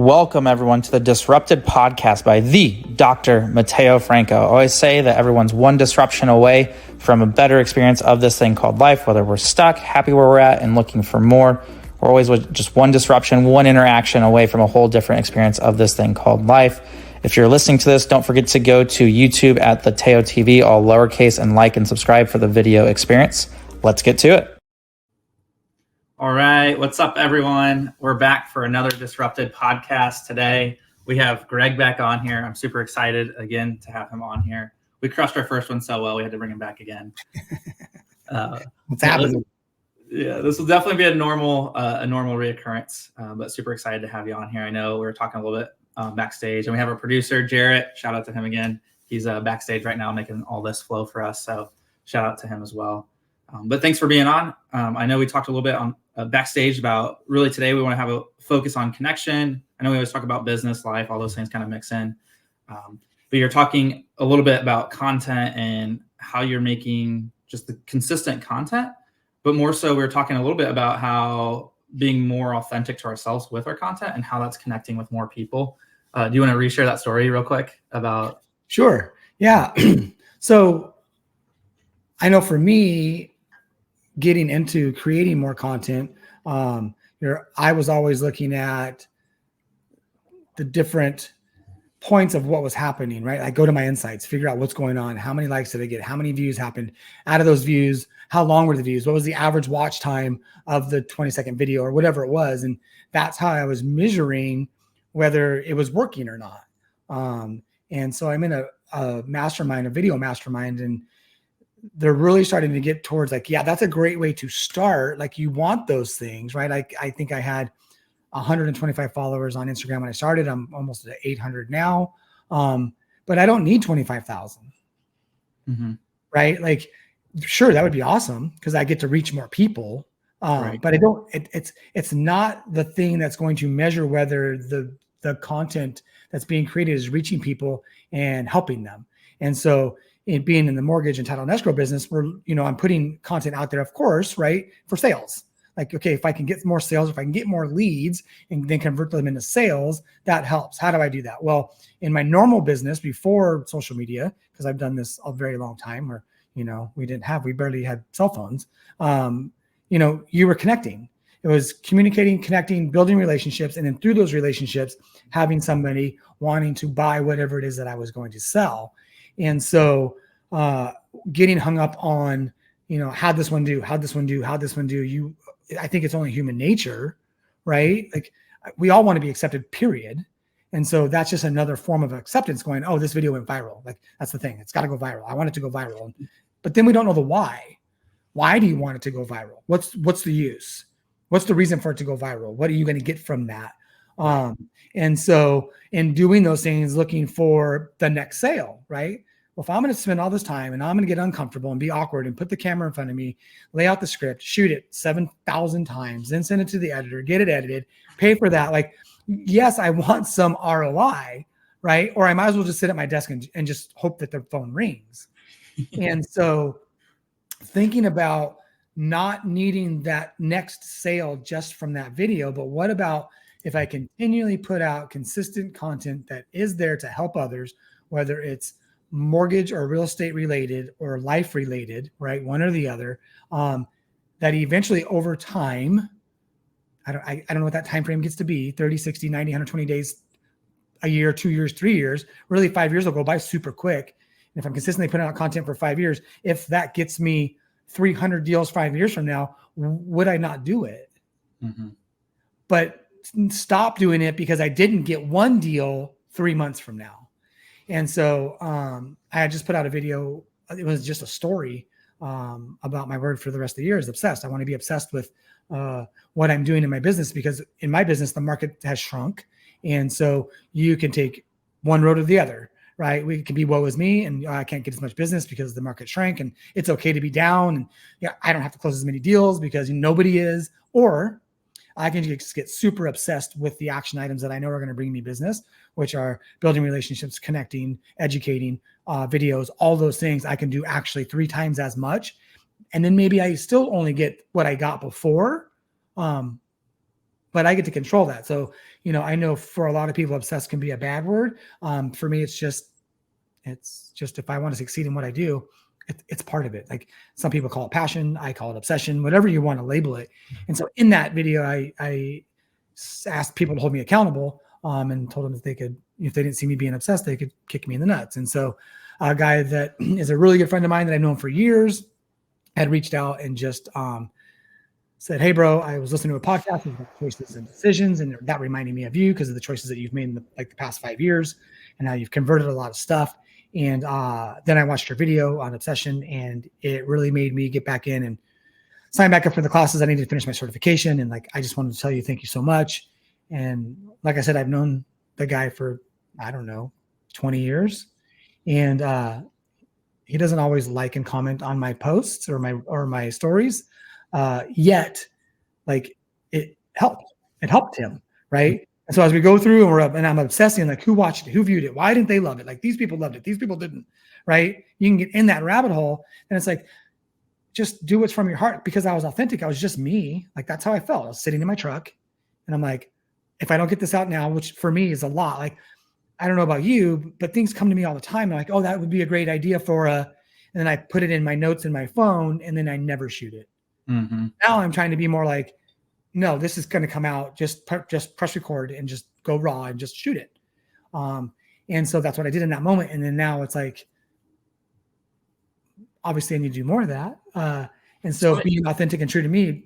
Welcome, everyone, to the DisRupted podcast by the Dr. Matteo Franco. I always say that everyone's one disruption away from a better experience of this thing called life, whether we're stuck, happy where we're at, and looking for more. We're always with just one disruption, one interaction away from a whole different experience of this thing called life. If you're listening to this, don't forget to go to YouTube at the Teo TV, all lowercase, and like and subscribe for the video experience. Let's get to it. All right. What's up, everyone? We're back for another DisRupted podcast today. We have Greg back on here. I'm super excited again to have him on here. We crushed our first one so well, we had to bring him back again. What's happening? This will definitely be a normal reoccurrence, but super excited to have you on here. I know we were talking a little bit backstage, and we have our producer, Jarrett. Shout out to him again. He's backstage right now making all this flow for us, so shout out to him as well. But thanks for being on. I know we talked a little bit on backstage about really today we want to have a focus on connection. I know we always talk about business, life, all those things kind of mix in. But you're talking a little bit about content and how you're making just the consistent content. But more so, we're talking a little bit about how being more authentic to ourselves with our content and how that's connecting with more people. Do you want to reshare that story real quick about? Sure. Yeah. So I know for me, getting into creating more content, I was always looking at the different points of what was happening, right? I go to my insights, figure out what's going on. How many likes did I get? How many views happened? Out of those views, how long were the views? What was the average watch time of the 20-second video or whatever it was? And that's how I was measuring whether it was working or not. And so I'm in a mastermind, a video mastermind, and they're really starting to get towards like, yeah, that's a great way to start. Like you want those things, right? I think I had 125 followers on Instagram when I started. I'm almost at 800 now. But I don't need 25,000, right? Like, sure, that would be awesome because I get to reach more people. Right. But I don't, it's not the thing that's going to measure whether the content that's being created is reaching people and helping them. And so being in the mortgage and title and escrow business, I'm putting content out there, of course, right, for sales. Like, okay, if I can get more sales, if I can get more leads and then convert them into sales, that helps. How do I do that? Well, in my normal business before social media, because I've done this a very long time where, we barely had cell phones. You were connecting. It was communicating, connecting, building relationships. And then through those relationships, having somebody wanting to buy whatever it is that I was going to sell. And so getting hung up on, how'd this one do? I think it's only human nature, right? Like we all want to be accepted, period. And so that's just another form of acceptance going, oh, this video went viral. Like that's the thing. It's got to go viral. I want it to go viral. But then we don't know the why. Why do you want it to go viral? What's the use? What's the reason for it to go viral? What are you going to get from that? And so in doing those things, looking for the next sale, right? Well, if I'm going to spend all this time and I'm going to get uncomfortable and be awkward and put the camera in front of me, lay out the script, shoot it 7,000 times, then send it to the editor, get it edited, pay for that. Like, yes, I want some ROI, right? Or I might as well just sit at my desk and just hope that the phone rings. And so thinking about not needing that next sale just from that video, but what about if I continually put out consistent content that is there to help others, whether it's mortgage or real estate related or life related, right? One or the other, that eventually over time, I don't know what that time frame gets to be, 30, 60, 90, 120 days, a year, 2 years, 3 years, really 5 years will go by super quick. And if I'm consistently putting out content for 5 years, if that gets me 300 deals 5 years from now, would I not do it? But stop doing it because I didn't get one deal 3 months from now. And so I had just put out a video. It was just a story about my word for the rest of the year is obsessed. I want to be obsessed with what I'm doing in my business because in my business, the market has shrunk. And so you can take one road or the other, right? We can be woe is me and I can't get as much business because the market shrank and it's okay to be down. And I don't have to close as many deals because nobody is, or I can just get super obsessed with the action items that I know are going to bring me business, which are building relationships, connecting, educating, videos, all those things I can do actually 3 times as much. And then maybe I still only get what I got before, but but I get to control that. So, I know for a lot of people, obsessed can be a bad word. For me, it's just if I want to succeed in what I do, it's part of it. Like some people call it passion, I call it obsession, whatever you want to label it. And so in that video, I asked people to hold me accountable, and told them that they could, if they didn't see me being obsessed, they could kick me in the nuts. And so a guy that is a really good friend of mine that I've known for years had reached out and just said, "Hey, bro, I was listening to a podcast about choices and decisions, and that reminded me of you because of the choices that you've made in the past 5 years, and how you've converted a lot of stuff. And then I watched your video on obsession, and it really made me get back in and sign back up for the classes. I needed to finish my certification, and I just wanted to tell you thank you so much." And like I said, I've known the guy for, I don't know, 20 years, and he doesn't always like and comment on my posts or my stories. Yet, it helped him, right? And so as we go through and we're up, and I'm obsessing, who watched it, who viewed it, why didn't they love it? These people loved it, these people didn't, right? You can get in that rabbit hole, and it's just do what's from your heart, because I was authentic. I was just me. That's how I felt. I was sitting in my truck, and I'm like, if I don't get this out now, which for me is a lot, I don't know about you, but things come to me all the time. I'm like, oh, that would be a great idea and then I put it in my notes in my phone, and then I never shoot it. Mm-hmm. Now I'm trying to be more no, this is going to come out. Just press record and just go raw and just shoot it. And so that's what I did in that moment. And then now it's obviously I need to do more of that. And so being authentic and true to me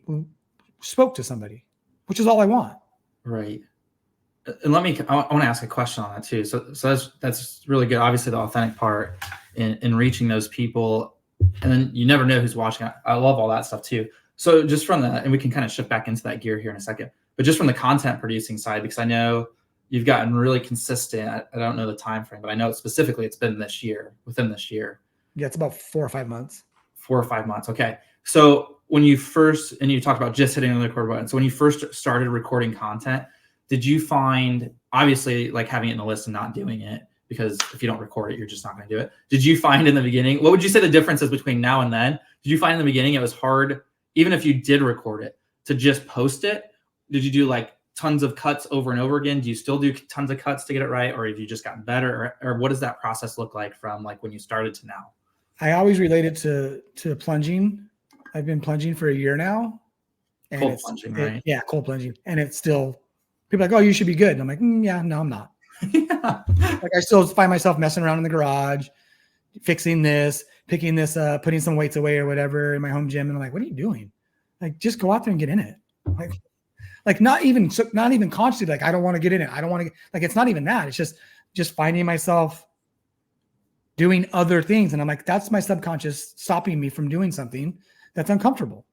spoke to somebody, which is all I want. Right. And I want to ask a question on that too. So that's really good. Obviously the authentic part in reaching those people, and then you never know who's watching. I love all that stuff too. So just from that, and we can kind of shift back into that gear here in a second, but just from the content producing side, because I know you've gotten really consistent. I don't know the time frame, but I know specifically it's been within this year. Yeah, it's about 4 or 5 months. 4 or 5 months. Okay. So when you first, and you talked about just hitting the record button. So when you first started recording content, did you find, obviously, having it in the list and not doing it, because if you don't record it, you're just not going to do it. Did you find in the beginning, what would you say the difference is between now and then? Did you find in the beginning it was hard, even if you did record it, to just post it? Did you do tons of cuts over and over again? Do you still do tons of cuts to get it right? Or have you just gotten better? Or what does that process look like from when you started to now? I always relate it to plunging. I've been plunging for a year now. And cold plunging, right? Yeah, cold plunging. And it's still, people are like, oh, you should be good. And I'm like, yeah, no, I'm not. Yeah. I still find myself messing around in the garage, fixing this, picking this up, putting some weights away or whatever in my home gym. And I'm like, what are you doing? Just go out there and get in it. Not even consciously, I don't want to get in it. I don't want to it's not even that. It's just finding myself doing other things. And I'm like, that's my subconscious stopping me from doing something that's uncomfortable.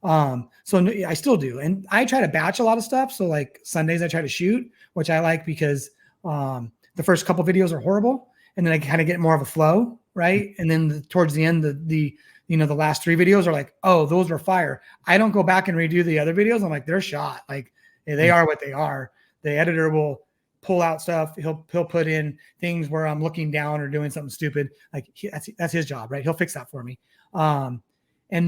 So I still do. And I try to batch a lot of stuff. So Sundays I try to shoot, which I like because the first couple videos are horrible. And then I kind of get more of a flow. Right. And then towards the end, the last 3 videos are oh, those were fire. I don't go back and redo the other videos. I'm they're shot. They are what they are. The editor will pull out stuff. He'll put in things where I'm looking down or doing something stupid. That's his job, right? He'll fix that for me. And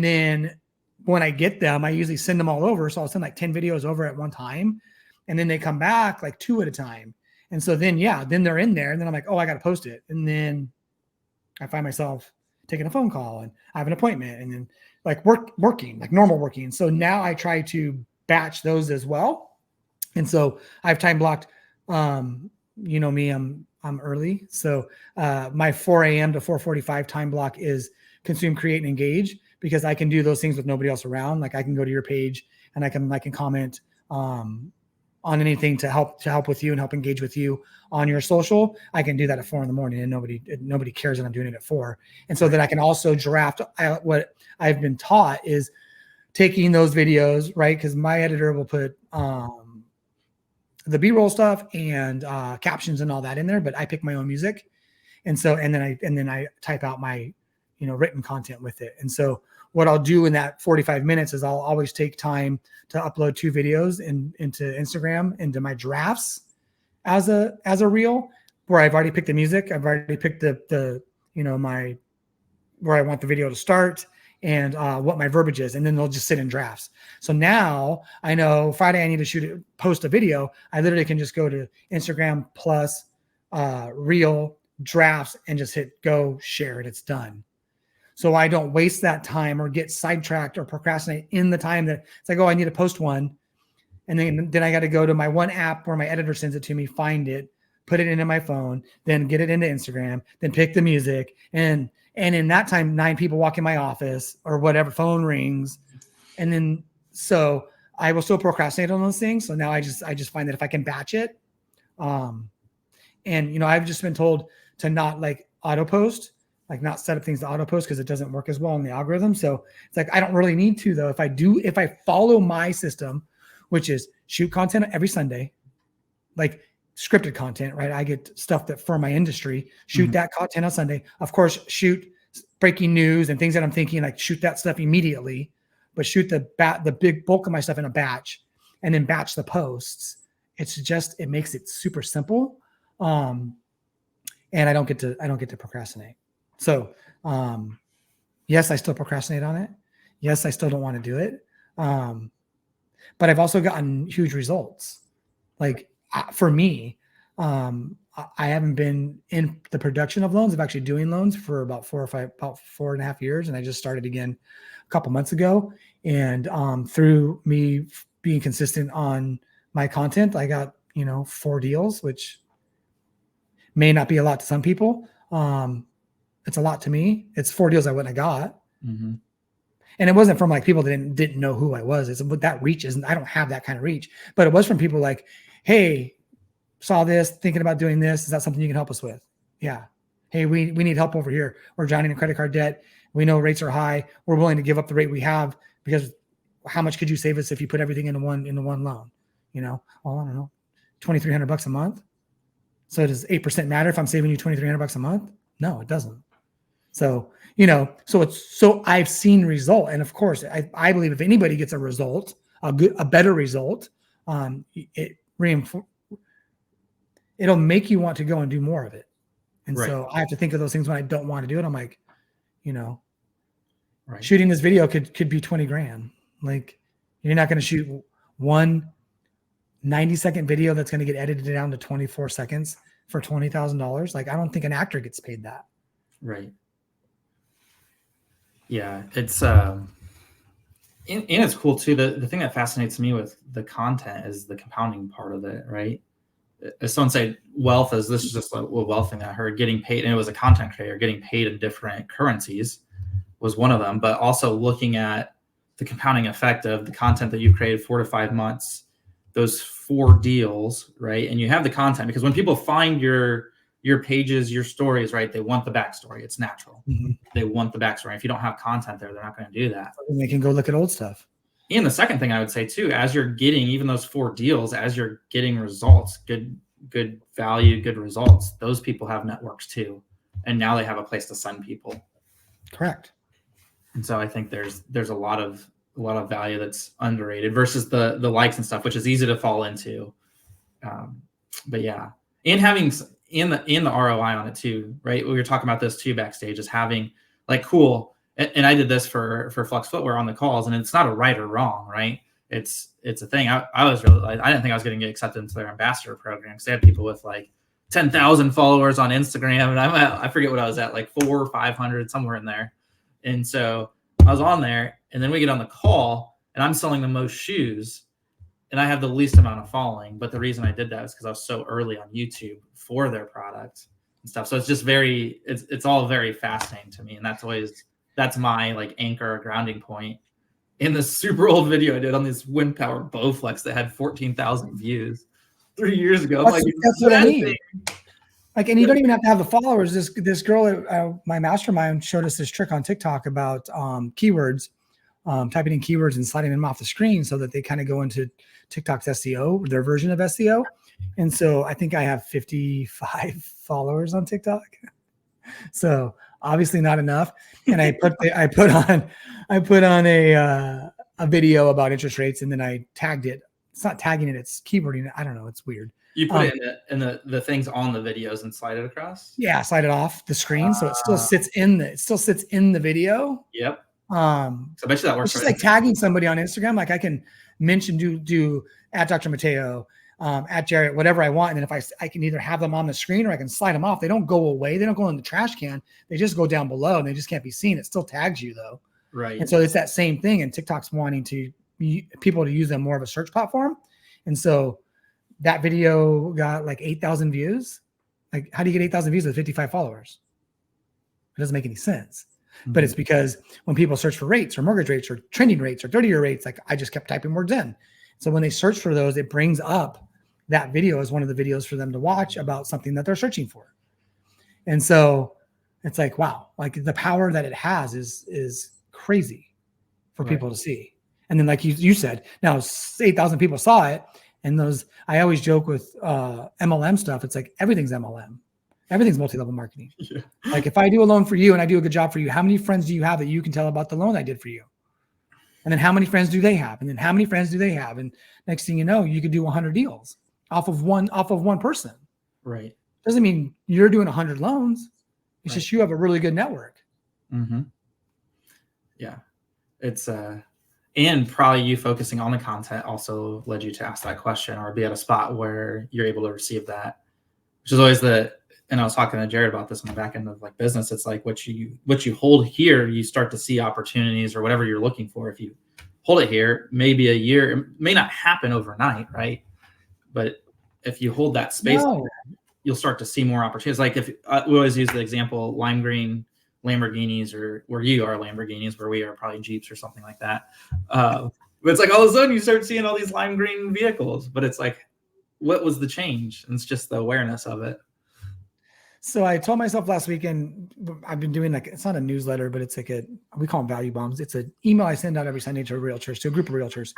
then when I get them, I usually send them all over. So I'll send 10 videos over at one time, and then they come back 2 at a time. And so then they're in there, and then I'm oh, I got to post it. And then I find myself taking a phone call, and I have an appointment, and then working, normal working. So now I try to batch those as well. And so I've time blocked, me, I'm early. So my 4 a.m. to 4:45 time block is consume, create, and engage, because I can do those things with nobody else around. I can go to your page and I can comment on anything to help with you and help engage with you on your social. I can do that at 4 a.m. and nobody cares that I'm doing it at 4. And so then I can also draft. What I've been taught is taking those videos, right? Because my editor will put the B-roll stuff and captions and all that in there, but I pick my own music. And then I type out my written content with it. And so what I'll do in that 45 minutes is I'll always take time to upload 2 videos into Instagram, into my drafts as a reel, where I've already picked the music. I've already picked the where I want the video to start. and what my verbiage is, and then they'll just sit in drafts. So now I know Friday I need to post a video. I literally can just go to Instagram plus reel drafts and just hit go, share it. It's done. So I don't waste that time or get sidetracked or procrastinate in the time that it's like, oh, I need to post one. And then I got to go to my one app where my editor sends it to me, find it, put it into my phone, then get it into Instagram, then pick the music. And in that time, 9 people walk in my office or whatever, phone rings. And then, so I will still procrastinate on those things. So now I just find that if I can batch it, and, I've just been told to not like auto post, like not set up things to auto post because it doesn't work as well in the algorithm. So it's like, I don't really need to though. If I follow my system, which is shoot content every Sunday, like scripted content, right? I get stuff that for my industry, shoot that content on Sunday. Of course, shoot breaking news and things that I'm thinking, like shoot that stuff immediately, but shoot the big bulk of my stuff in a batch and then batch the posts. It makes it super simple. And I don't get to procrastinate. So, yes, I still procrastinate on it. Yes, I still don't want to do it. But I've also gotten huge results. Like for me, I haven't been in the production of loans of actually doing loans for about 4.5 years. And I just started again a couple months ago. And through me being consistent on my content, I got, 4 deals, which may not be a lot to some people. It's a lot to me. It's 4 deals I wouldn't have got. Mm-hmm. And it wasn't from like people that didn't know who I was. It's what that reach isn't. I don't have that kind of reach, but it was from people like, hey, saw this, thinking about doing this. Is that something you can help us with? Yeah. Hey, we need help over here. We're drowning in credit card debt. We know rates are high. We're willing to give up the rate we have because how much could you save us if you put everything into one loan? Well, I don't know, $2,300 a month. So does 8% matter if I'm saving you $2,300 a month? No, it doesn't. So, so I've seen result. And of course, I believe if anybody gets a result, a better result, it'll make you want to go and do more of it. And right. So I have to think of those things when I don't want to do it. I'm like, right. Shooting this video could be 20 grand. Like you're not going to shoot one 90-second video that's going to get edited down to 24 seconds for $20,000. Like, I don't think an actor gets paid that. Right. Yeah. It's, and it's cool too. The thing that fascinates me with the content is the compounding part of it. Right. As someone said, wealth is, this is just a wealth thing that I heard, getting paid. And it was a content creator getting paid in different currencies was one of them, but also looking at the compounding effect of the content that you've created 4 to 5 months, those 4 deals, right? And you have the content because when people find your pages, your stories, right, they want the backstory. It's natural. Mm-hmm. They want the backstory. If you don't have content there, they're not going to do that. And they can go look at old stuff. And the second thing I would say too, as you're getting even those 4 deals, as you're getting results, good value, good results, those people have networks too. And now they have a place to send people. Correct. And so I think there's a lot of value that's underrated versus the likes and stuff, which is easy to fall into. But yeah, and having in the ROI on it too, right? We were talking about this too backstage, is having like cool. And I did this for Flux Footwear on the calls, and it's not a right or wrong, right? It's a thing. I was really, I didn't think I was going to get accepted into their ambassador program because they had people with like 10,000 followers on Instagram, and I forget what I was at, like 400 or 500, somewhere in there. And so I was on there, and then we get on the call, and I'm selling the most shoes, and I have the least amount of following. But the reason I did that is because I was so early on YouTube for their product and stuff. So it's just it's all very fascinating to me, and that's my like anchor or grounding point. In this super old video I did on this wind power Bowflex that had 14,000 views 3 years ago. That's what I mean. Like, and you don't even have to have the followers. This girl at my mastermind showed us this trick on TikTok about keywords, typing in keywords and sliding them off the screen so that they kind of go into TikTok's SEO, their version of SEO. And so I think I have 55 followers on TikTok. So obviously not enough. And I put on a video about interest rates, and then I tagged it. It's not tagging it, it's keywording. I don't know. It's weird. You put it in the things on the videos and slide it across? Yeah, slide it off the screen so it still sits in the video. Yep. So I bet you that works. It's just like tagging somebody on Instagram. Like I can mention, do at Dr. Mateo, at Jarrett, whatever I want. And then if I can either have them on the screen or I can slide them off. They don't go away. They don't go in the trash can. They just go down below and they just can't be seen. It still tags you though. Right. And so it's that same thing. And TikTok's wanting people to use them more of a search platform. And so that video got like 8,000 views. Like, how do you get 8,000 views with 55 followers? It doesn't make any sense. Mm-hmm. But it's because when people search for rates or mortgage rates or trending rates or 30-year rates, like I just kept typing words in. So when they search for those, it brings up that video as one of the videos for them to watch about something that they're searching for. And so it's like, wow, like the power that it has is crazy for people to see. And then like you said, now 8,000 people saw it. And those, I always joke with MLM stuff. It's like everything's MLM. Everything's multi-level marketing. Yeah. Like if I do a loan for you and I do a good job for you, how many friends do you have that you can tell about the loan I did for you? And then how many friends do they have? And then how many friends do they have? And next thing you know, you could do 100 deals off of one person. Right. Doesn't mean you're doing 100 loans. It's just you have a really good network. Mm-hmm. Yeah. It's and probably you focusing on the content also led you to ask that question or be at a spot where you're able to receive that, which is always and I was talking to Jared about this on the back end of like business. It's like what you hold here, you start to see opportunities or whatever you're looking for. If you hold it here, maybe a year, it may not happen overnight, right? But if you hold that space, you'll start to see more opportunities. Like if we always use the example, lime green Lamborghinis, or where you are Lamborghinis, where we are probably Jeeps or something like that. But it's like all of a sudden you start seeing all these lime green vehicles, but it's like, what was the change? And it's just the awareness of it. So I told myself last weekend, I've been doing like, it's not a newsletter, but it's like we call them value bombs. It's an email I send out every Sunday to realtors, to a group of realtors.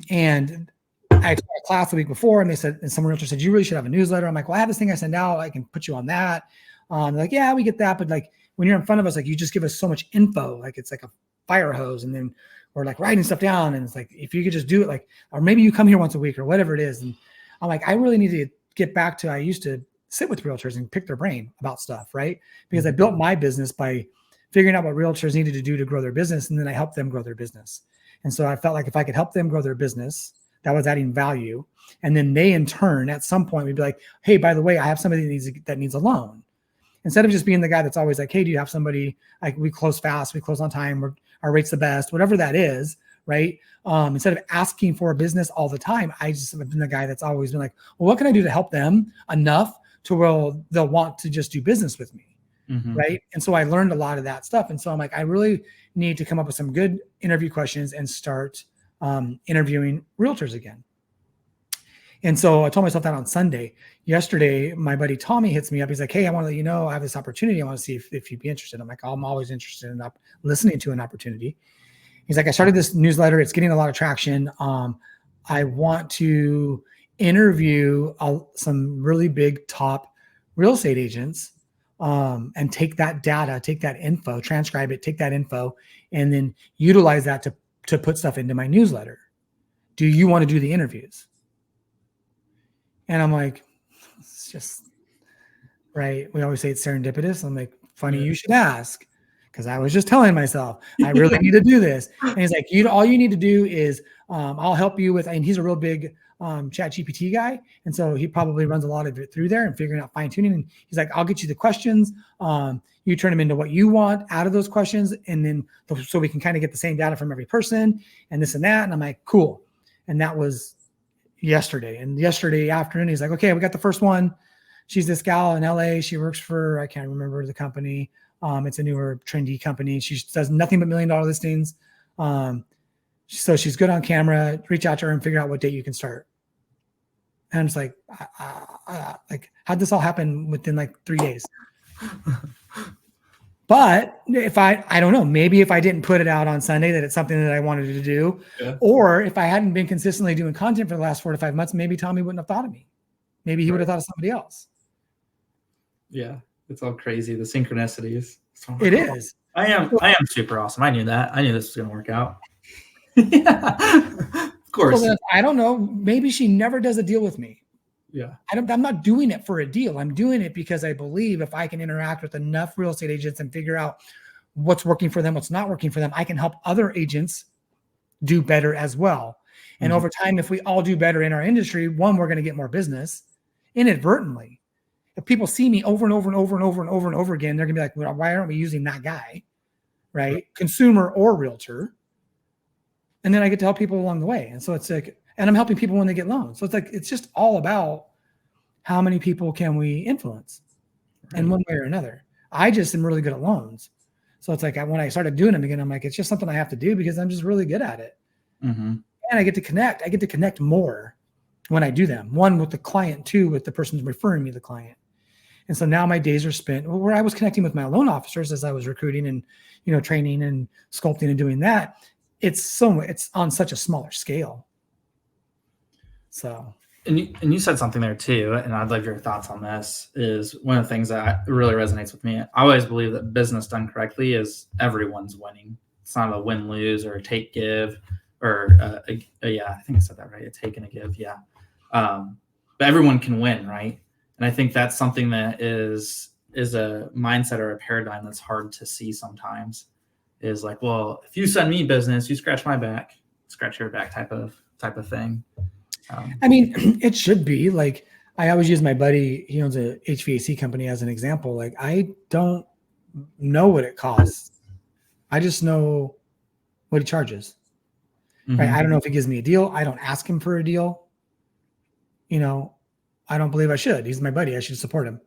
And I took a class the week before and some realtor said, you really should have a newsletter. I'm like, well, I have this thing I send out. I can put you on that. They're like, yeah, we get that. But like when you're in front of us, like you just give us so much info, like it's like a fire hose. And then we're like writing stuff down. And it's like, if you could just do it, like, or maybe you come here once a week or whatever it is. And I'm like, I really need to get back to, I used to sit with realtors and pick their brain about stuff, right? Because I built my business by figuring out what realtors needed to do to grow their business. And then I helped them grow their business. And so I felt like if I could help them grow their business, that was adding value. And then they, in turn, at some point would be like, hey, by the way, I have somebody that needs a loan. Instead of just being the guy that's always like, hey, do you have somebody, like we close fast, we close on time, our rate's the best, whatever that is, right? Instead of asking for a business all the time, I just have been the guy that's always been like, well, what can I do to help them enough to where they'll want to just do business with me, right? And so I learned a lot of that stuff. And so I'm like, I really need to come up with some good interview questions and start interviewing realtors again. And so I told myself that on Sunday. Yesterday, my buddy Tommy hits me up. He's like, hey, I want to let you know I have this opportunity. I want to see if you'd be interested. I'm like, I'm always interested in listening to an opportunity. He's like, I started this newsletter. It's getting a lot of traction. I want to interview some really big top real estate agents and take that data, take that info, transcribe it, take that info, and then utilize that to put stuff into my newsletter. Do you want to do the interviews? And I'm like, it's just, right. We always say it's serendipitous. I'm like, funny you should ask, because I was just telling myself, I really need to do this. And he's like, all you need to do is I'll help you with, and he's a real big chat GPT guy. And so he probably runs a lot of it through there and figuring out fine tuning. And he's like, I'll get you the questions. You turn them into what you want out of those questions. And then, so we can kind of get the same data from every person and this and that. And I'm like, cool. And that was yesterday. And yesterday afternoon, he's like, okay, we got the first one. She's this gal in LA. She works for, I can't remember the company. It's a newer trendy company. She does nothing but $1 million listings. So she's good on camera. Reach out to her and figure out what date you can start. And it's like, like, how'd this all happen within like 3 days? But if I don't know, maybe if I didn't put it out on Sunday that it's something that I wanted to do, or if I hadn't been consistently doing content for the last 4 to 5 months, maybe Tommy wouldn't have thought of me. Maybe he would have thought of somebody else. Yeah. It's all crazy. The synchronicities. It is. I am super awesome. I knew that. I knew this was going to work out. Yeah. Of course. So I don't know. Maybe she never does a deal with me. Yeah. I'm not doing it for a deal. I'm doing it because I believe if I can interact with enough real estate agents and figure out what's working for them, what's not working for them. I can help other agents do better as well. And over time, if we all do better in our industry, one, we're going to get more business inadvertently. If people see me over and over and over and over and over and over again, they're going to be like, well, why aren't we using that guy? Right? Consumer or realtor. And then I get to help people along the way. And so it's like, and I'm helping people when they get loans. So it's like, it's just all about how many people can we influence in one way or another. I just am really good at loans. So it's like, when I started doing them again, I'm like, it's just something I have to do because I'm just really good at it. And I get to connect. I get to connect more when I do them. One, with the client, two, with the person referring me the client. And so now my days are spent where I was connecting with my loan officers as I was recruiting and, training and sculpting and doing that. It's on such a smaller scale. So. And you said something there too, and I'd love your thoughts on this, is one of the things that really resonates with me. I always believe that business done correctly is everyone's winning. It's not a win-lose or a take-give or I think I said that right, a take and a give. Yeah. But everyone can win, right? And I think that's something that is a mindset or a paradigm that's hard to see sometimes, is like, well, if you send me business, you scratch my back, scratch your back type of thing. I mean, it should be like, I always use my buddy, he owns a HVAC company as an example. Like, I don't know what it costs. I just know what he charges. Right? I don't know if he gives me a deal. I don't ask him for a deal. I don't believe I should. He's my buddy. I should support him.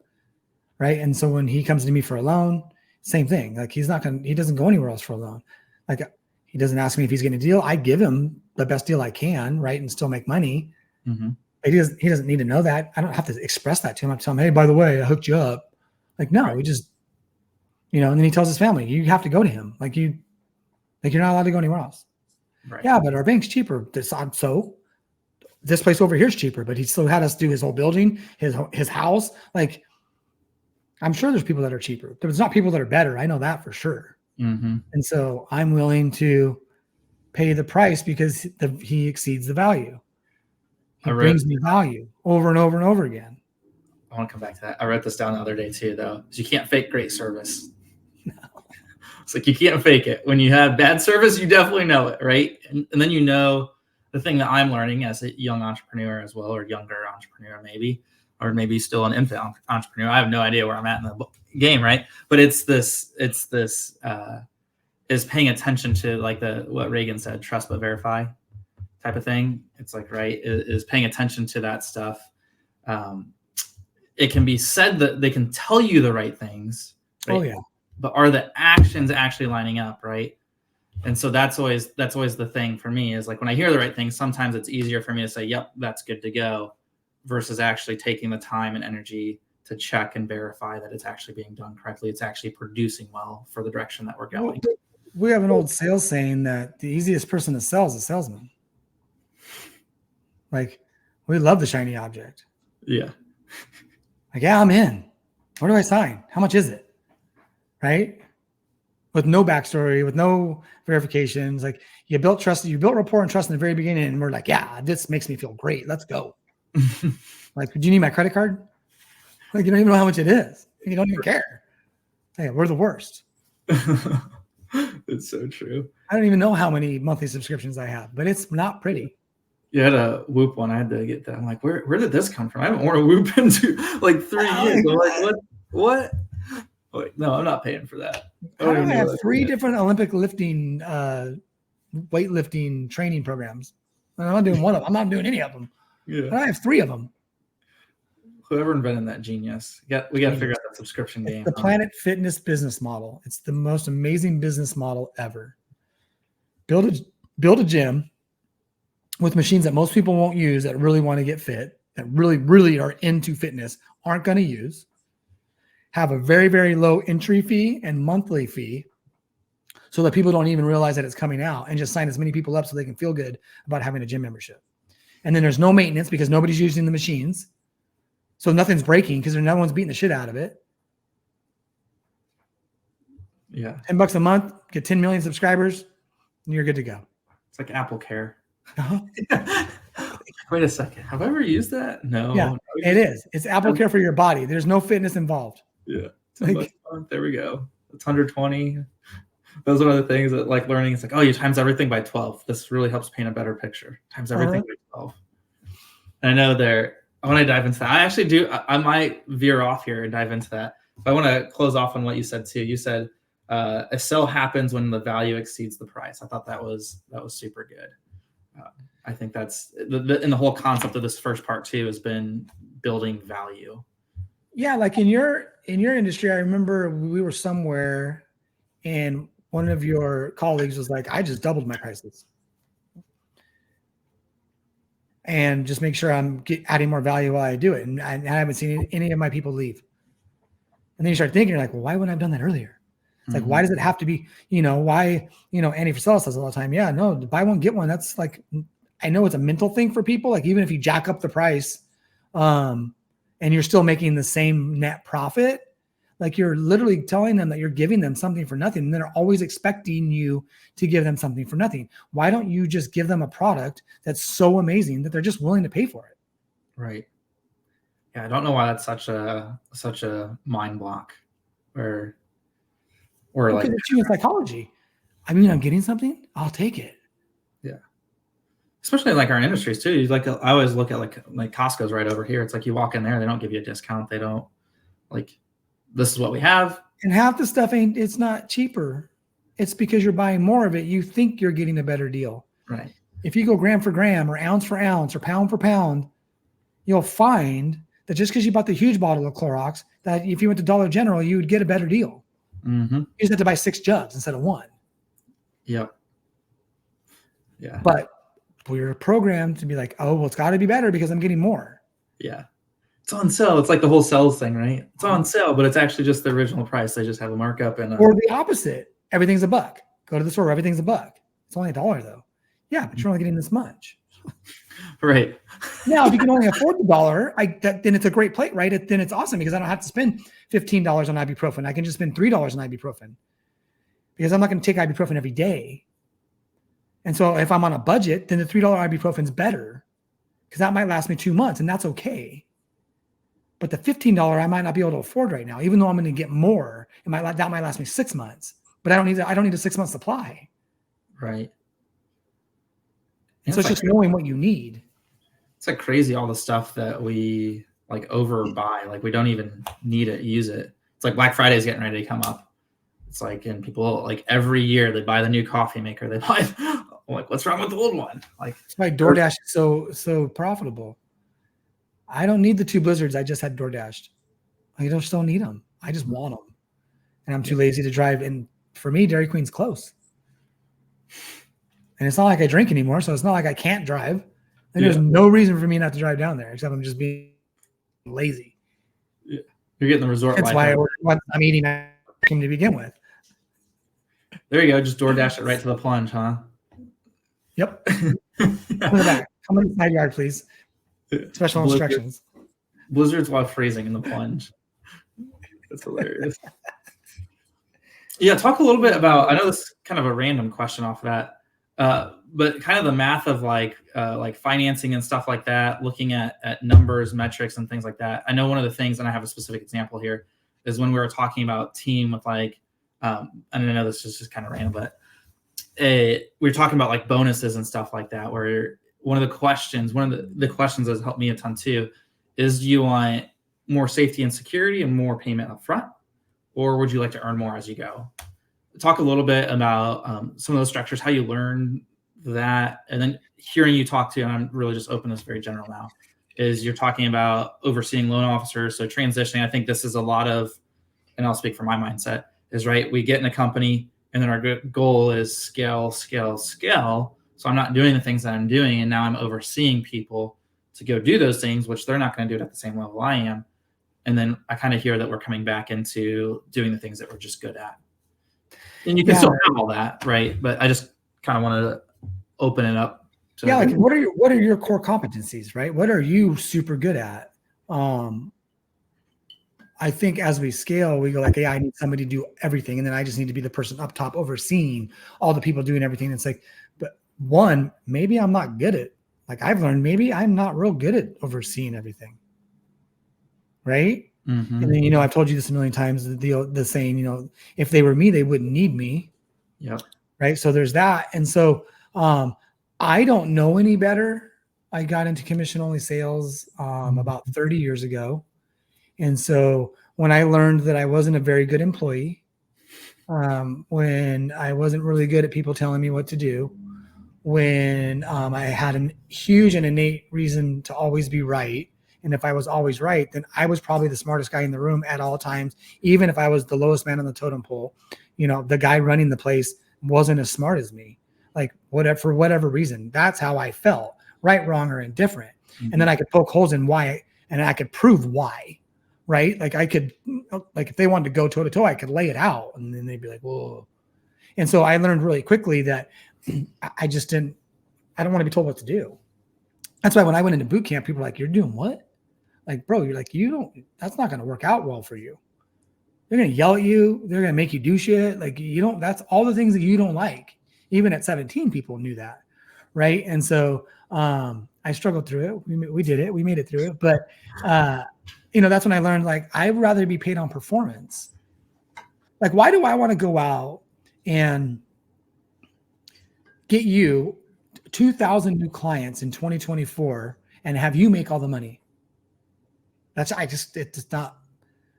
Right. And so when he comes to me for a loan, same thing. Like, he doesn't go anywhere else for a loan. Like, he doesn't ask me if he's getting a deal. I give him the best deal I can, right, and still make money. But he doesn't need to know that. I don't have to express that to him. I tell him, hey, by the way, I hooked you up. Like, no, we just, and then he tells his family, you have to go to him. You're not allowed to go anywhere else. Right. Yeah, but our bank's cheaper. So this place over here is cheaper, but he still had us do his whole building, his house. Like, I'm sure there's people that are cheaper. There's not people that are better. I know that for sure. And so I'm willing to pay the price because he exceeds the value. He brings me value over and over and over again. I want to come back to that. I wrote this down the other day too, though. You can't fake great service. No. It's like, you can't fake it. When you have bad service, you definitely know it, right? And then the thing that I'm learning as a young entrepreneur as well, or younger entrepreneur maybe, or maybe still an infant entrepreneur. I have no idea where I'm at in the game, right? But it's this is paying attention to, like, what Reagan said, trust but verify type of thing. It's like, right, is paying attention to that stuff. It can be said that they can tell you the right things, right? Oh yeah. But are the actions actually lining up, right? And so that's always the thing for me, is like, when I hear the right things, sometimes it's easier for me to say, yep, that's good to go, versus actually taking the time and energy to check and verify that it's actually being done correctly. It's actually producing well for the direction that we're going. We have an old sales saying that the easiest person to sell is a salesman. Like, we love the shiny object. Yeah. Like, yeah, I'm in. Where do I sign? How much is it? Right? With no backstory, with no verifications. Like, you built trust, you built rapport and trust in the very beginning, and we're like, yeah, this makes me feel great. Let's go. Like, do you need my credit card? Like, you don't even know how much it is. You don't even care. Hey, we're the worst. It's so true. I don't even know how many monthly subscriptions I have, but it's not pretty. You had a Whoop one. I had to get that. I'm like, where did this come from? I haven't worn a Whoop into like 3 years. I'm like, what? Wait, no, I'm not paying for that. I have 3 different Olympic lifting, weightlifting training programs. I'm not doing one of them. I'm not doing any of them. Yeah. But I have 3 of them. Whoever invented that, genius. We got to figure out that subscription game. The Planet Fitness business model. It's the most amazing business model ever. Build a gym with machines that most people won't use, that really want to get fit, that really, really are into fitness, aren't going to use. Have a very, very low entry fee and monthly fee, so that people don't even realize that it's coming out, and just sign as many people up so they can feel good about having a gym membership. And then there's no maintenance because nobody's using the machines. So nothing's breaking because no one's beating the shit out of it. Yeah. $10 a month, get 10 million subscribers, and you're good to go. It's like Apple Care. Wait a second. Have I ever used that? No. Yeah, it is. It's Apple Care for your body. There's no fitness involved. Yeah. Like, there we go. It's 120. Those are the things that like learning. It's like, oh, you times everything by 12. This really helps paint a better picture. Times everything by 12. And I know I want to dive into that. I actually do. I might veer off here and dive into that. But I want to close off on what you said too. You said a sell happens when the value exceeds the price. I thought that was super good. I think that's and the whole concept of this first part too has been building value. Yeah, like in your industry, I remember we were somewhere and one of your colleagues was like, I just doubled my prices. And just make sure I'm adding more value while I do it. And I haven't seen any of my people leave. And then you start thinking, you're like, well, why wouldn't I have done that earlier? It's like, why does it have to be, why, Andy Frisella says all the time, yeah, no, buy one, get one. That's like, I know it's a mental thing for people. Like even if you jack up the price and you're still making the same net profit, like you're literally telling them that you're giving them something for nothing. And they're always expecting you to give them something for nothing. Why don't you just give them a product that's so amazing that they're just willing to pay for it? Right. Yeah. I don't know why that's such a mind block or like it's human psychology. I mean, I'm getting something, I'll take it. Yeah. Especially in like our industries too. Like I always look at like Costco's right over here. It's like you walk in there, they don't give you a discount. They don't like, this is what we have. And half the stuff it's not cheaper. It's because you're buying more of it. You think you're getting a better deal. Right. If you go gram for gram or ounce for ounce or pound for pound, you'll find that just because you bought the huge bottle of Clorox, that if you went to Dollar General, you would get a better deal. Mm-hmm. You just have to buy 6 jugs instead of 1. Yep. Yeah. But we're programmed to be like, oh, well, it's got to be better because I'm getting more. Yeah. It's on sale. It's like the whole sales thing, right? It's on sale, but it's actually just the original price. They just have a markup or the opposite. Everything's $1. Go to the store. Everything's $1. It's only $1 though. Yeah, but you're only getting this much. Right. Now, if you can only afford the $1, then it's a great plate, right? Then it's awesome because I don't have to spend $15 on ibuprofen. I can just spend $3 on ibuprofen because I'm not going to take ibuprofen every day. And so if I'm on a budget, then the $3 ibuprofen is better because that might last me 2 months, and that's okay. But the $15 I might not be able to afford right now, even though I'm going to get more. That might last me 6 months, but I don't need a 6 month supply. Right. And so it's just knowing what you need. It's like crazy all the stuff that we like overbuy. Like we don't even need it, use it. It's like Black Friday is getting ready to come up. It's like, and people like every year they buy the new coffee maker. They buy, like, what's wrong with the old one? Like, it's why DoorDash is so profitable. I don't need the 2 Blizzards I just had DoorDashed. I just don't need them. I just want them. And I'm too lazy to drive. And for me, Dairy Queen's close. And it's not like I drink anymore, so it's not like I can't drive. And there's no reason for me not to drive down there, except I'm just being lazy. Yeah. You're getting the resort life. That's why I'm eating ice cream to begin with. There you go. Just DoorDash it right to the plunge, huh? Yep. Come in the back. Come in the side yard, please. Special instructions. Blizzards while freezing in the plunge. That's hilarious. Yeah, talk a little bit about, I know this is kind of a random question off that, but kind of the math of like financing and stuff like that, looking at numbers, metrics, and things like that. I know one of the things, and I have a specific example here, is when we were talking about team with like, and I know this is just kind of random, but we were talking about like bonuses and stuff like that, where one of the questions that's helped me a ton too, is do you want more safety and security and more payment up front, or would you like to earn more as you go? Talk a little bit about some of those structures, how you learn that, and then hearing you talk to, and I'm really just open this very general now, is you're talking about overseeing loan officers, so transitioning. I think this is a lot of, and I'll speak from my mindset, is right, we get in a company and then our goal is scale, scale, scale. So I'm not doing the things that I'm doing, and now I'm overseeing people to go do those things, which they're not going to do it at the same level I am. And then I kind of hear that we're coming back into doing the things that we're just good at. And you can still have all that, right? But I just kind of wanted to open it up. Like what are your core competencies, right? What are you super good at? I think as we scale, we go like, hey, I need somebody to do everything. And then I just need to be the person up top overseeing all the people doing everything. It's like, but one, maybe I'm not good at, like I've learned, maybe I'm not real good at overseeing everything. Right? Mm-hmm. And then, you know, I've told you this a million times, the saying, you know, if they were me, they wouldn't need me. Yep. Right. So there's that. And so I don't know any better. I got into commission only sales about 30 years ago. And so when I learned that I wasn't a very good employee, when I wasn't really good at people telling me what to do, when I had a huge and innate reason to always be right. And if I was always right, then I was probably the smartest guy in the room at all times. Even if I was the lowest man on the totem pole, you know, the guy running the place wasn't as smart as me, like whatever, for whatever reason. That's how I felt, right, wrong, or indifferent. Mm-hmm. And then I could poke holes in why, and I could prove why, right? Like I could, like if they wanted to go toe to toe, I could lay it out, and then they'd be like, whoa. And so I learned really quickly that I don't want to be told what to do. That's why when I went into boot camp, people were like, you're doing what? Like, bro, you're like, that's not going to work out well for you. They're going to yell at you. They're going to make you do shit. Like, that's all the things that you don't like. Even at 17, people knew that. Right. And so I struggled through it. We did it. We made it through it. But, that's when I learned, like, I'd rather be paid on performance. Like, why do I want to go out and get you 2,000 new clients in 2024 and have you make all the money? It's not,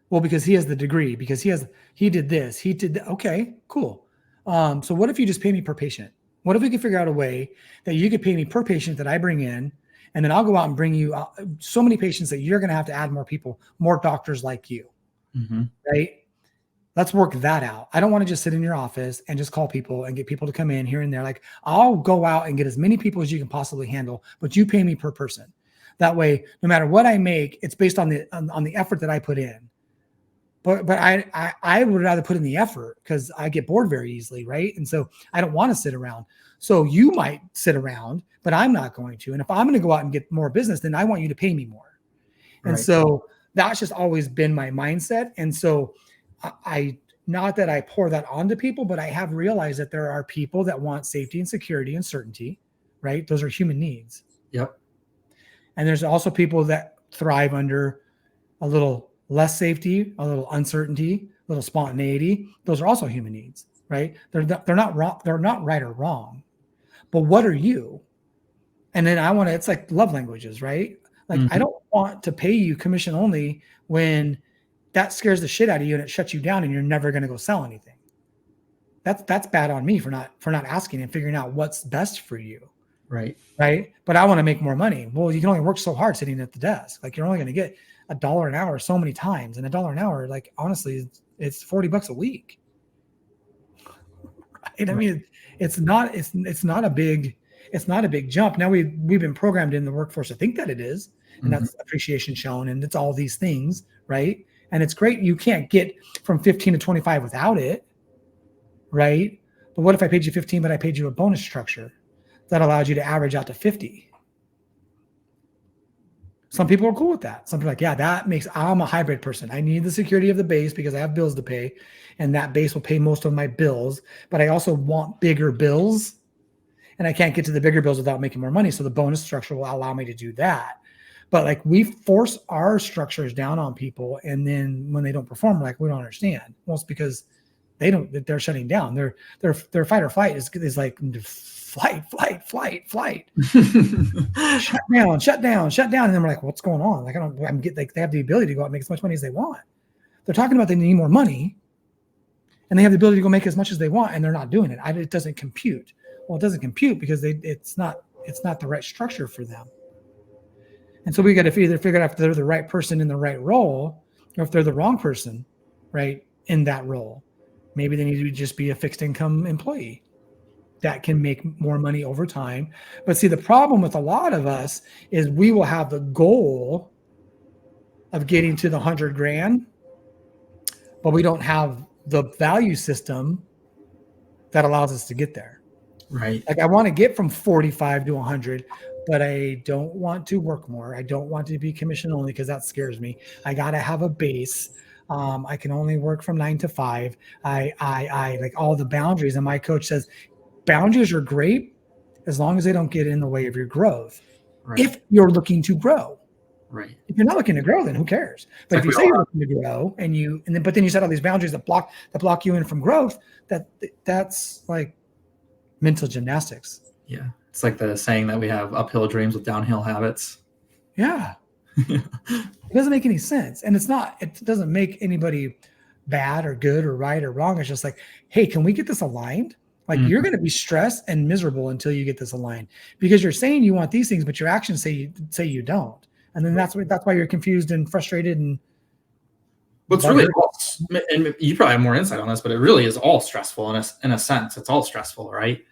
well, because he has the degree, because he did this, he did that. Okay, cool. So what if you just pay me per patient? What if we could figure out a way that you could pay me per patient that I bring in, and then I'll go out and bring you so many patients that you're going to have to add more people, more doctors like you, right? Let's work that out. I don't want to just sit in your office and just call people and get people to come in here and there. Like, I'll go out and get as many people as you can possibly handle, but you pay me per person. That way, no matter what I make, it's based on the effort that I put in. But I would rather put in the effort because I get bored very easily, right? And so I don't want to sit around. So you might sit around, but I'm not going to. And if I'm going to go out and get more business, then I want you to pay me more. And so that's just always been my mindset. And so I not that I pour that onto people, but I have realized that there are people that want safety and security and certainty, right? Those are human needs. Yep. And there's also people that thrive under a little less safety, a little uncertainty, a little spontaneity. Those are also human needs, right? They're not wrong. They're not right or wrong. But what are you? And then it's like love languages, right? Like, I don't want to pay you commission only when that scares the shit out of you and it shuts you down and you're never going to go sell anything. That's bad on me for not asking and figuring out what's best for you. Right. But I want to make more money. Well, you can only work so hard sitting at the desk. Like, you're only going to get $1 an hour so many times, and $1 an hour, like, honestly, it's $40 a week. Right? I mean, it's not a big jump. Now we've been programmed in the workforce to think that it is, and that's appreciation shown, and it's all these things, right? And it's great. You can't get from 15 to 25 without it, right? But what if I paid you 15, but I paid you a bonus structure that allowed you to average out to 50? Some people are cool with that. Some people are like, yeah, I'm a hybrid person. I need the security of the base because I have bills to pay, and that base will pay most of my bills. But I also want bigger bills, and I can't get to the bigger bills without making more money. So the bonus structure will allow me to do that. But like, we force our structures down on people, and then when they don't perform, like, we don't understand. Well, it's because they're shutting down. Their fight or flight is like flight. shut down. And then we're like, what's going on? Like, they have the ability to go out and make as much money as they want. They're talking about they need more money, and they have the ability to go make as much as they want, and they're not doing it. It doesn't compute. Well, it doesn't compute because it's not the right structure for them. And so we got to either figure out if they're the right person in the right role, or if they're the wrong person, right, in that role. Maybe they need to just be a fixed income employee that can make more money over time. But see, the problem with a lot of us is we will have the goal of getting to the 100 grand, but we don't have the value system that allows us to get there. Right. Like, I want to get from 45 to 100, but I don't want to work more. I don't want to be commission only because that scares me. I got to have a base. I can only work from 9 to 5. I like all the boundaries. And my coach says, boundaries are great as long as they don't get in the way of your growth. Right. If you're looking to grow. Right. If you're not looking to grow, then who cares? But if you say you're looking to grow but then you set all these boundaries that block you in from growth, that's like mental gymnastics. Yeah. It's like the saying that we have uphill dreams with downhill habits. Yeah. It doesn't make any sense. And it doesn't make anybody bad or good or right or wrong. It's just like, hey, can we get this aligned? Like you're going to be stressed and miserable until you get this aligned, because you're saying you want these things, but your actions say you don't. And then that's why you're confused and frustrated. And what's really, and you probably have more insight on this, but it really is all stressful in a sense. It's all stressful, right?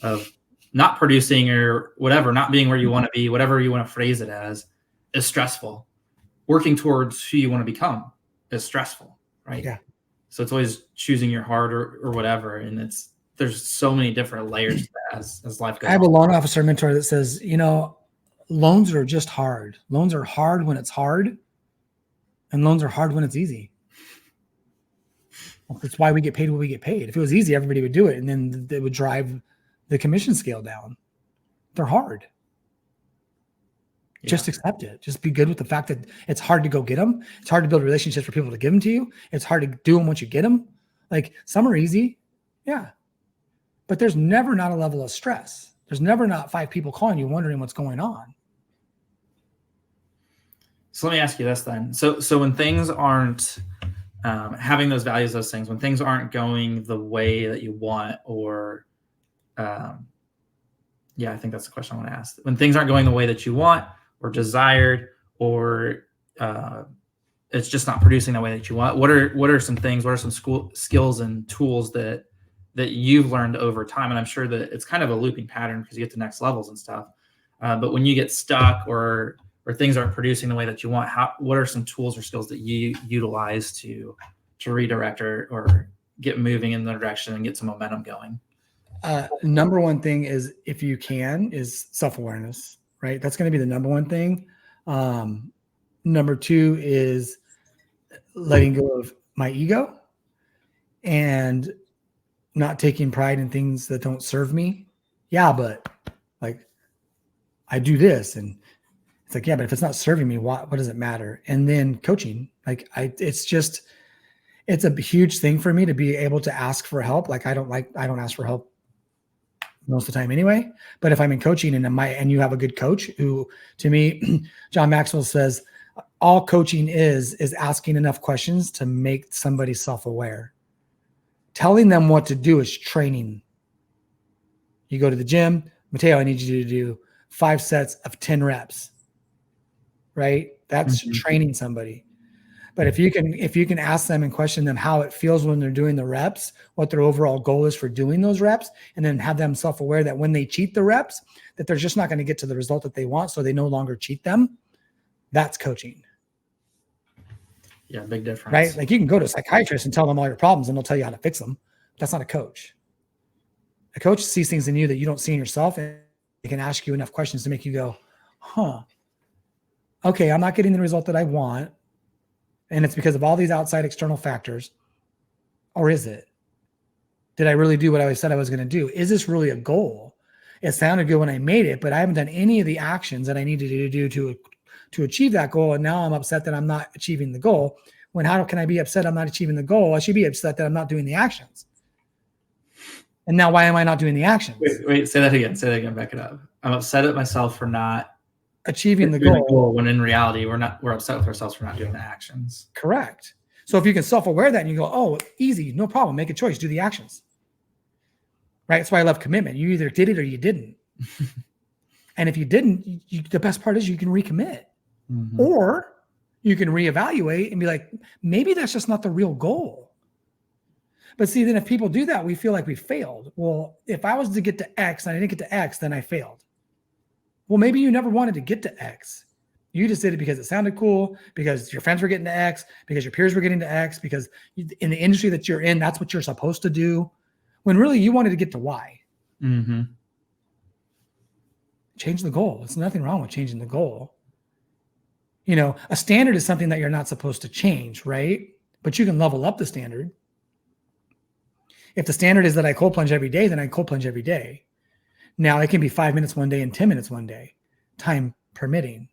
Of not producing or whatever, not being where you want to be, whatever you want to phrase it as, is stressful. Working towards who you want to become is stressful, right? Yeah. So it's always choosing your heart or whatever. And there's so many different layers to that as life goes on. I have a loan officer mentor that says, loans are just hard. Loans are hard when it's hard, and loans are hard when it's easy. That's why we get paid what we get paid. If it was easy, everybody would do it, and then it would drive the commission scale down. They're hard. Yeah. Just accept it. Just be good with the fact that it's hard to go get them. It's hard to build relationships for people to give them to you. It's hard to do them once you get them. Like some are easy. Yeah. But there's never not a level of stress. There's never not 5 people calling you wondering what's going on. So let me ask you this then. So when things aren't having those values, those things, when things aren't going the way that you want, or I think that's the question I want to ask. When things aren't going the way that you want or desired, or it's just not producing the way that you want, what are some things, what are some skills and tools that you've learned over time? And I'm sure that it's kind of a looping pattern because you get to next levels and stuff. But when you get stuck or things aren't producing the way that you want, what are some tools or skills that you utilize to redirect or get moving in the direction and get some momentum going? Number one thing is, if you can, is self-awareness, right? That's going to be the number one thing. Number 2 is letting go of my ego and not taking pride in things that don't serve me. Yeah, but like I do this, and it's like, yeah, but if it's not serving me, what does it matter? And then coaching, it's a huge thing for me to be able to ask for help. Like I don't ask for help most of the time anyway. But if I'm in coaching and you have a good coach who, to me, John Maxwell says, all coaching is asking enough questions to make somebody self-aware. Telling them what to do is training. You go to the gym, Mateo, I need you to do 5 sets of 10 reps, right? That's training somebody. But if you can ask them and question them how it feels when they're doing the reps, what their overall goal is for doing those reps, and then have them self-aware that when they cheat the reps, that they're just not going to get to the result that they want, so they no longer cheat them. That's coaching. Yeah, big difference. Right? Like you can go to a psychiatrist and tell them all your problems and they'll tell you how to fix them. That's not a coach. A coach sees things in you that you don't see in yourself, and they can ask you enough questions to make you go, okay, I'm not getting the result that I want. And it's because of all these outside external factors. Or is it? Did I really do what I said I was going to do? Is this really a goal? It sounded good when I made it, but I haven't done any of the actions that I needed to do to achieve that goal. And now I'm upset that I'm not achieving the goal. How can I be upset I'm not achieving the goal? I should be upset that I'm not doing the actions. And now why am I not doing the actions? Wait, say that again. Back it up. I'm upset at myself for not achieving the goal, when in reality we're upset with ourselves for not doing the actions. Correct. So if you can self-aware that and you go, oh, easy, no problem, make a choice, do the actions. Right? That's why I love commitment. You either did it or you didn't. And if you didn't, the best part is you can recommit. Or you can reevaluate and be like, maybe that's just not the real goal. But see, then if people do that, we feel like we failed. Well, if I was to get to X and I didn't get to X, then I failed. Well, maybe you never wanted to get to X. You just did it because it sounded cool, because your friends were getting to X, because your peers were getting to X, because in the industry that you're in, that's what you're supposed to do. When really you wanted to get to Y. Change the goal. There's nothing wrong with changing the goal. A standard is something that you're not supposed to change, right? But you can level up the standard. If the standard is that I cold plunge every day, then I cold plunge every day. Now it can be 5 minutes one day and 10 minutes one day, time permitting.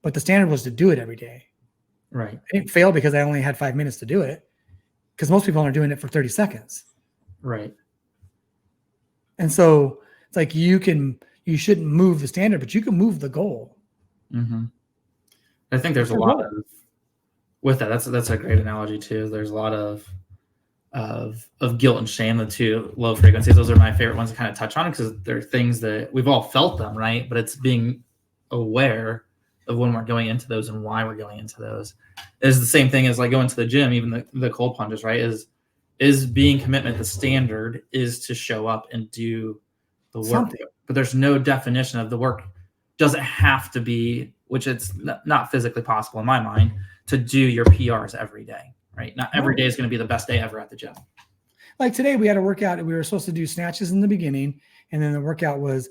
but the standard was to do it every day. Right. I didn't fail because I only had 5 minutes to do it, because most people are doing it for 30 seconds. Right. And so it's like you shouldn't move the standard, but you can move the goal. Mm-hmm. I think there's a lot of, with that, that's a great analogy too. There's a lot of guilt and shame, the two low frequencies. Those are my favorite ones to kind of touch on, because they're things that we've all felt them, right? But it's being aware of when we're going into those and why we're going into those. Is the same thing as like going to the gym, even the cold plunges, right? Is being commitment. The standard is to show up and do the work. Something. But there's no definition of the work. Doesn't have to be, which it's not physically possible in my mind, to do your PRs every day, right? Not every day is going to be the best day ever at the gym. Like today we had a workout. We were supposed to do snatches in the beginning, and then the workout was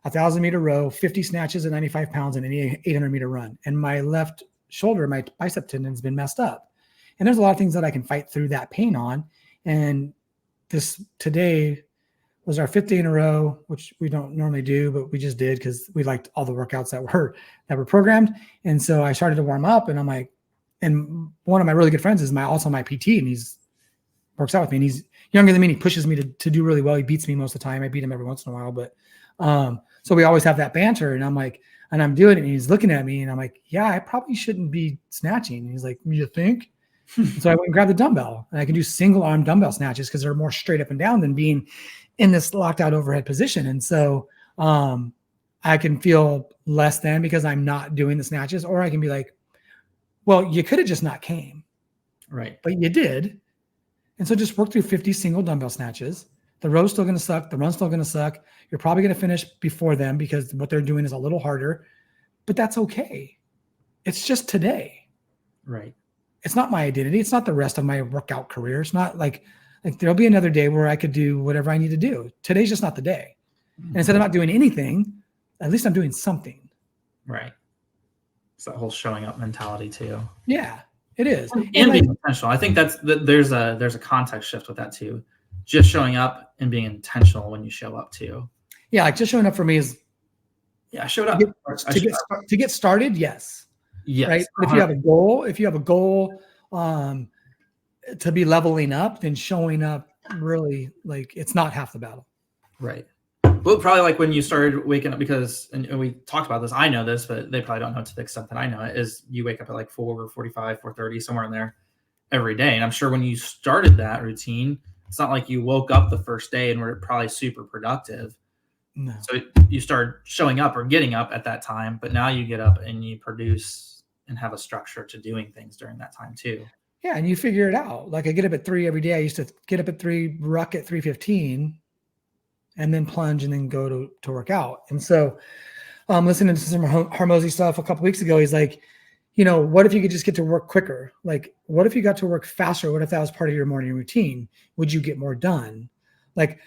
1,000-meter row, 50 snatches at 95 pounds, and an 800-meter run. And my left shoulder, my bicep tendon has been messed up. And there's a lot of things that I can fight through that pain on. And today was our 5th day in a row, which we don't normally do, but we just did because we liked all the workouts that were programmed. And so I started to warm up, and I'm like, and one of my really good friends is also my PT, and he's works out with me, and he's younger than me, and he pushes me to do really well. He beats me most of the time. I beat him every once in a while, but so we always have that banter, and I'm like, and I'm doing it, and he's looking at me, and I'm like, yeah, I probably shouldn't be snatching. And he's like, you think? So I went and grabbed the dumbbell, and I can do single arm dumbbell snatches because they're more straight up and down than being in this locked out overhead position. And so I can feel less than because I'm not doing the snatches, or I can be like, well, you could have just not came. Right. But you did. And so just work through 50 single dumbbell snatches. The row's still going to suck. The run's still going to suck. You're probably going to finish before them because what they're doing is a little harder, but that's okay. It's just today. Right. It's not my identity. It's not the rest of my workout career. It's not like there'll be another day where I could do whatever I need to do. Today's just not the day. Mm-hmm. And instead of not doing anything, at least I'm doing something. Right. It's that whole showing up mentality too. Yeah, it is. And being intentional. I think there's a context shift with that too. Just showing up and being intentional when you show up too. Yeah, like just showing up for me is I showed up to get started. Yes. Yes. Right. But if you have a goal, to be leveling up, then showing up really, like, it's not half the battle. Right. Well, probably like when you started waking up, because, and we talked about this, I know this, but they probably don't know to the extent that I know it, is you wake up at like 4:45, 4:30, somewhere in there every day. And I'm sure when you started that routine, it's not like you woke up the first day and were probably super productive. No. So you start showing up or getting up at that time, but now you get up and you produce and have a structure to doing things during that time too. Yeah, and you figure it out. Like I get up at 3 every day. I used to get up at 3, ruck at 3:15, and then plunge and then go to work out. And so listening to some Hormozy stuff a couple weeks ago, he's like, what if you could just get to work quicker? Like, what if you got to work faster? What if that was part of your morning routine? Would you get more done? Like,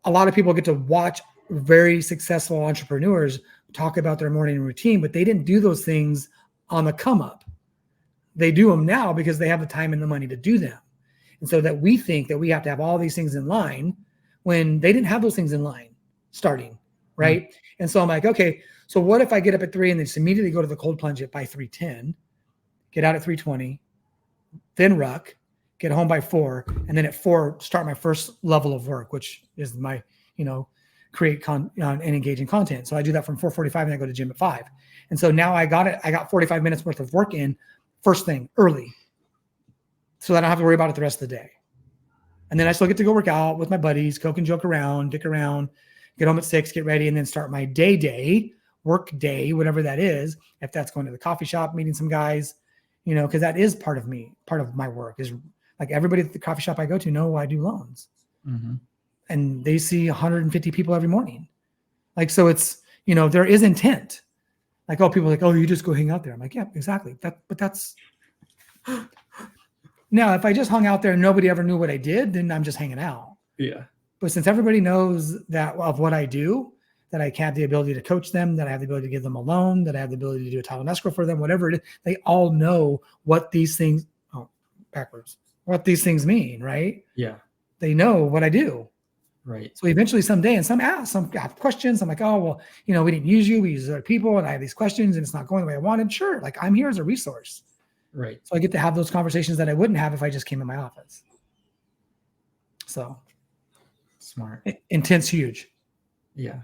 a lot of people get to watch very successful entrepreneurs talk about their morning routine, but they didn't do those things on the come up. They do them now because they have the time and the money to do them. And so that we think that we have to have all these things in line when they didn't have those things in line starting, right? Mm-hmm. And so I'm like, okay, so what if I get up at 3 and then just immediately go to the cold plunge by 3:10, get out at 3:20, then ruck, get home by 4, and then at 4 start my first level of work, which is my, create and engage in content. So I do that from 4:45 and I go to gym at 5. And so now I got 45 minutes worth of work in first thing early, so that I don't have to worry about it the rest of the day. And then I still get to go work out with my buddies, coke and joke around, dick around, get home at 6, get ready, and then start my work day, whatever that is. If that's going to the coffee shop, meeting some guys, because that is part of me. Part of my work is like everybody at the coffee shop I go to know I do loans. Mm-hmm. And they see 150 people every morning. Like, so it's, there is intent. Like, people are like, you just go hang out there. I'm like, yeah, exactly. But that's now, if I just hung out there and nobody ever knew what I did, then I'm just hanging out. Yeah. But since everybody knows that of what I do, that I have the ability to coach them, that I have the ability to give them a loan, that I have the ability to do a title and escrow for them, whatever it is, they all know what these things, what these things mean, right? Yeah. They know what I do. Right. So eventually someday, and some have questions. I'm like, oh, well, we didn't use you. We used other people, and I have these questions, and it's not going the way I wanted. Sure. Like, I'm here as a resource. Right. So I get to have those conversations that I wouldn't have if I just came in my office. So smart. Intent's huge. Yeah.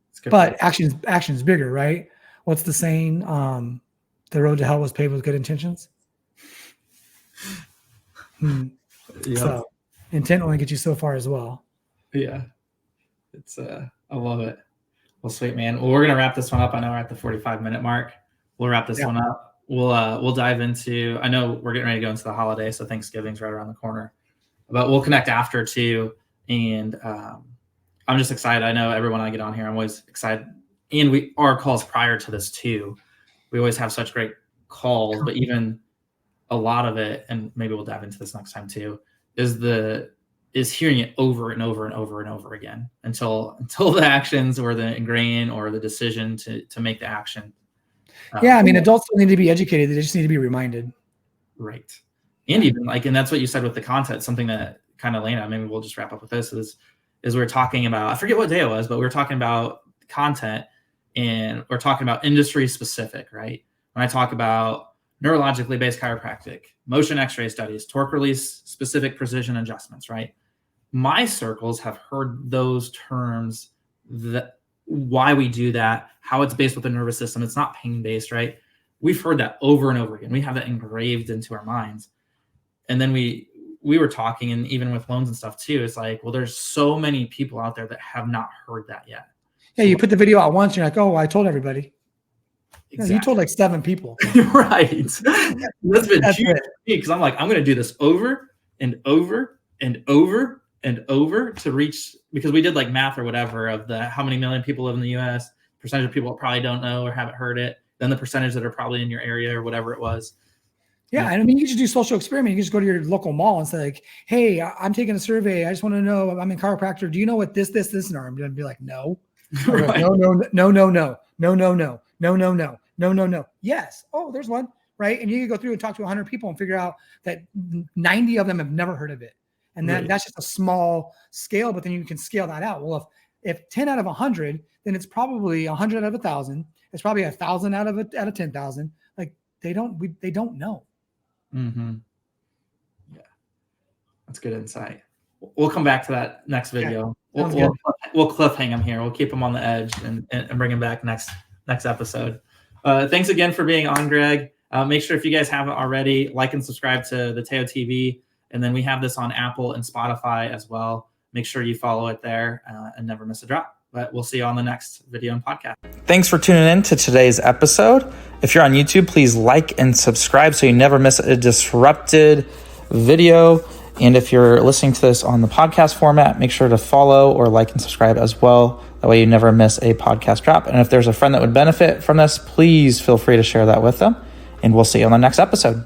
It's good. But action's bigger, right? What's the saying? The road to hell was paved with good intentions. Yep. So intent only gets you so far as well. Yeah. It's I love it. Well, sweet, man. Well, we're gonna wrap this one up. I know we're at the 45-minute mark. We'll wrap this one up. We'll dive into, I know we're getting ready to go into the holiday, so Thanksgiving's right around the corner. But we'll connect after too. And I'm just excited. I know everyone I get on here, I'm always excited. And our calls prior to this too, we always have such great calls, but even a lot of it, and maybe we'll dive into this next time too, is hearing it over and over and over and over again until the actions or the ingrain or the decision to make the action. I mean, adults don't need to be educated. They just need to be reminded. Right. And even and that's what you said with the content, something that kind of landed, maybe we'll just wrap up with this is we're talking about, I forget what day it was, but we were talking about content and we're talking about industry specific, right? When I talk about neurologically based chiropractic, motion x-ray studies, torque release, specific precision adjustments, right? My circles have heard those terms, why we do that, how it's based with the nervous system. It's not pain-based, right? We've heard that over and over again. We have that engraved into our minds. And then we were talking, and even with loans and stuff too, it's like, well, there's so many people out there that have not heard that yet. Yeah, you put the video out once, and you're like, oh, I told everybody. Exactly. You told like 7 people. Right. That's been huge for me because I'm like, I'm going to do this over and over and over and over to reach, because we did like math or whatever of how many million people live in the US, percentage of people that probably don't know or haven't heard it, then the percentage that are probably in your area or whatever it was. Yeah. And I mean, you just do social experiment. You just go to your local mall and say like, hey, I'm taking a survey. I just want to know, I'm in chiropractor. Do you know what this, and I'm going to be like, no. Right. No. Yes. Oh, there's one. Right. And you can go through and talk to 100 people and figure out that 90 of them have never heard of it. And that's just a small scale, but then you can scale that out. Well, if 10 out of 100, then it's probably 100 out of 1,000. It's probably 1,000 out of 10,000. Like they don't know. Mm-hmm. Yeah. That's good insight. We'll come back to that next video. Yeah. We'll cliffhang them here. We'll keep them on the edge and bring them back next episode. Thanks again for being on, Greg. Make sure if you guys haven't already, like and subscribe to the Teo TV. And then we have this on Apple and Spotify as well. Make sure you follow it there and never miss a drop. But we'll see you on the next video and podcast. Thanks for tuning in to today's episode. If you're on YouTube, please like and subscribe so you never miss a disrupted video. And if you're listening to this on the podcast format, make sure to follow or like and subscribe as well. That way you never miss a podcast drop. And if there's a friend that would benefit from this, please feel free to share that with them. And we'll see you on the next episode.